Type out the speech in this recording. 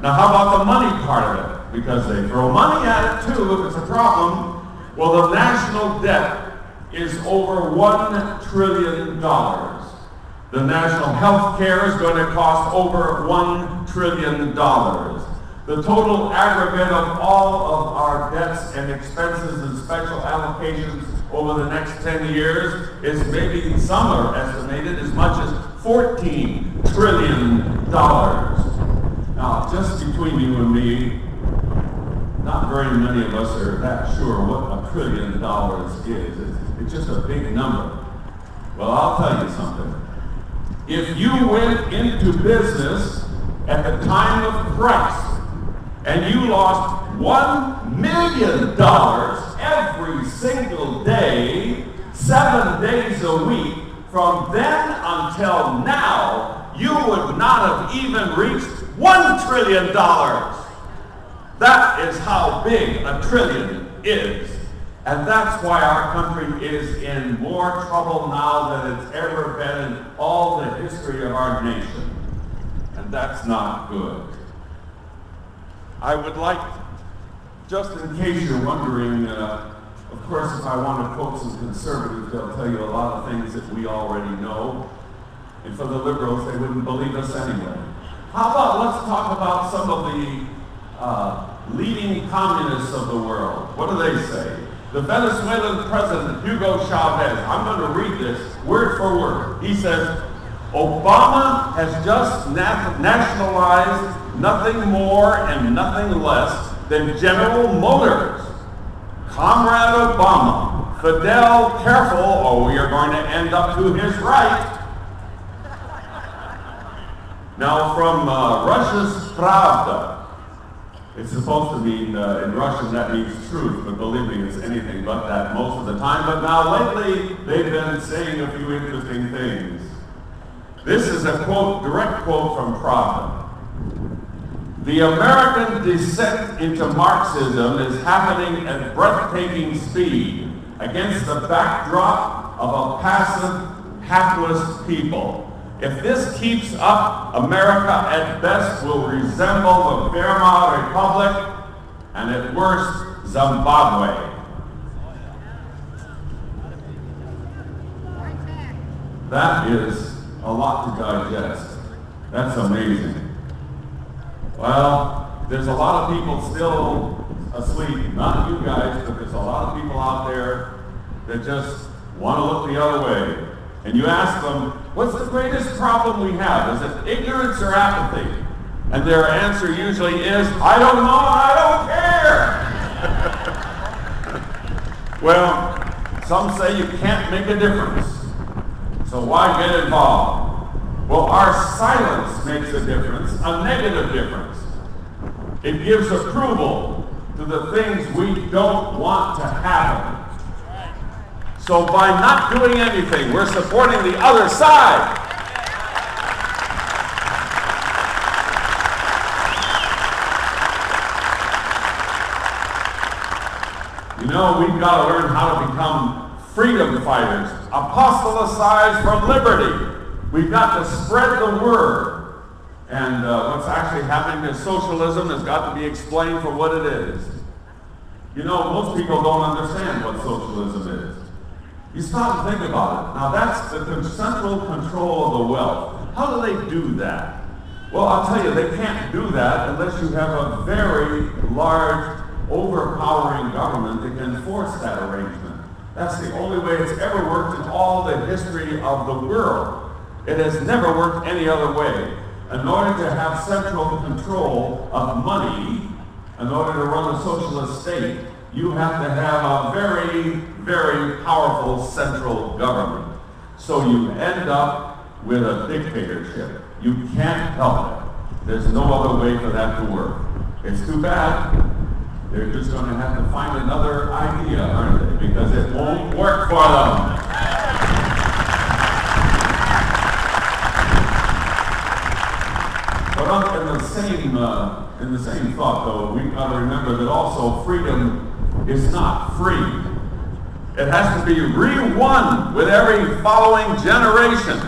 Now how about the money part of it? Because they throw money at it too if it's a problem. Well, the national debt is over $1 trillion. The national health care is going to cost over $1 trillion. The total aggregate of all of our debts and expenses and special allocations over the next 10 years is maybe, some are estimated, as much as $14 trillion. Now, just between you and me, not very many of us are that sure what $1 trillion is. It's just a big number. Well, I'll tell you something. If you went into business at the time of Christ and you lost $1 million every single day, 7 days a week, from then until now, you would not have even reached $1 trillion. That is how big a trillion is. And that's why our country is in more trouble now than it's ever been in all the history of our nation. And that's not good. I would like, just in case you're wondering, of course, if I want to quote some conservatives, they'll tell you a lot of things that we already know. And for the liberals, they wouldn't believe us anyway. How about let's talk about some of the leading communists of the world. What do they say? The Venezuelan president, Hugo Chavez, I'm going to read this word for word. He says, Obama has just nationalized nothing more and nothing less than General Motors. Comrade Obama, Fidel, careful, or we are going to end up to his right. Now from Russia's Pravda, it's supposed to mean, in Russian that means truth, but believe me, it's anything but that most of the time. But now lately, they've been saying a few interesting things. This is a quote, direct quote from Pravda. The American descent into Marxism is happening at breathtaking speed against the backdrop of a passive, hapless people. If this keeps up, America at best will resemble the Weimar Republic, and at worst, Zimbabwe. That is a lot to digest. That's amazing. Well, there's a lot of people still asleep. Not you guys, but there's a lot of people out there that just want to look the other way. And you ask them, what's the greatest problem we have? Is it ignorance or apathy? And their answer usually is, I don't know, I don't care. Well, some say you can't make a difference. So why get involved? Well, our silence makes a difference, a negative difference. It gives approval to the things we don't want to happen. So by not doing anything, we're supporting the other side. You know, we've got to learn how to become freedom fighters, apostolicize for liberty. We've got to spread the word. And what's actually happening is socialism has got to be explained for what it is. You know, most people don't understand what socialism is. You stop and think about it. Now that's the central control of the wealth. How do they do that? Well, I'll tell you, they can't do that unless you have a very large, overpowering government that can enforce that arrangement. That's the only way it's ever worked in all the history of the world. It has never worked any other way. In order to have central control of money, in order to run a socialist state, you have to have a very, very powerful central government. So you end up with a dictatorship. You can't help it. There's no other way for that to work. It's too bad. They're just going to have to find another idea, aren't they? Because it won't work for them. But in the same thought, though, we've got to remember that also freedom is not free. It has to be re-won with every following generation.